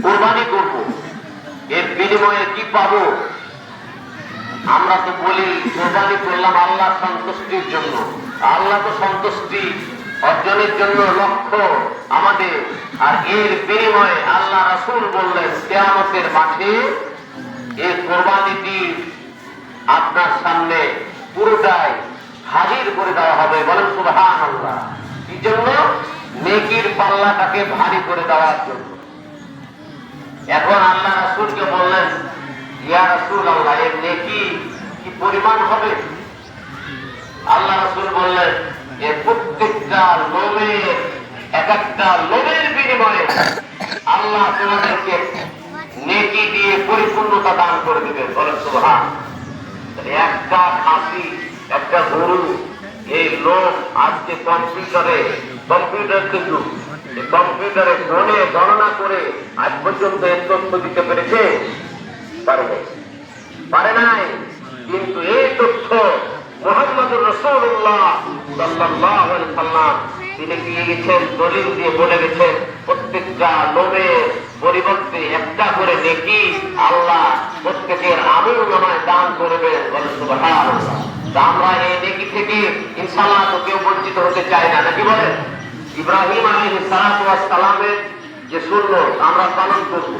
কোরবানি করব, এর বিনিময়ে কি পাবো? আমরা তো বলি কোরবানি করলাম আল্লাহর সন্তুষ্টির জন্য। আল্লাহ তো সন্তুষ্টি অর্জনের জন্য লক্ষ্য আমাদের, আর এর বিনিময়ে আল্লাহ রাসূল বললেন কিয়ামতের মাঠে এই কোরবানিটি আপনার সামনে পুরোটাই হাজির করে দেওয়া হবে। বলেন সুবহানাল্লাহ। কি জন্য? নেকির পাল্লাটাকে ভারী করে দেওয়ার জন্য। এখন আল্লাহ রাসূলকে বললেন, ইয়া রাসূলুল্লাহ, এর নেকি কি পরিমাণ হবে? আল্লাহ রাসূল বললেন, এর প্রত্যেকটা লোমের, এক একটা লোমের বিনিময়ে আল্লাহ তোমাদেরকে নেকি দিয়ে পরিপূর্ণতা দান করে দেবেন। বলেন সুবহানাল্লাহ। একটা খাসি, একটা গরু, এই লোক আজকে কম্পিউটার কিন্তু কম্পিউটারে ফোনে গণনা করে আজ পর্যন্ত এর তথ্য দিতে পেরেছে? পারে নাই। কিন্তু এই তথ্য মুহাম্মদুর রাসূলুল্লাহ সাল্লাল্লাহু আলাইহি সাল্লাম তিনি দিয়ে গেছেন, দলিল দিয়ে বলে গেছেন, প্রত্যেকটা লোমের পরিবর্তে একটা করে নেকি আল্লাহ প্রত্যেকের আমলনামায় দান করবেন। বলেন সুবহানাল্লাহ। আমরা এই নেকি থেকে ইনশাআল্লাহ তো কেউ বঞ্চিত হতে চাই না, নাকি বলেন? ইব্রাহিম আলাইহিস সালাতু ওয়াস সালামের যে সুন্নাত আমরা পালন করব,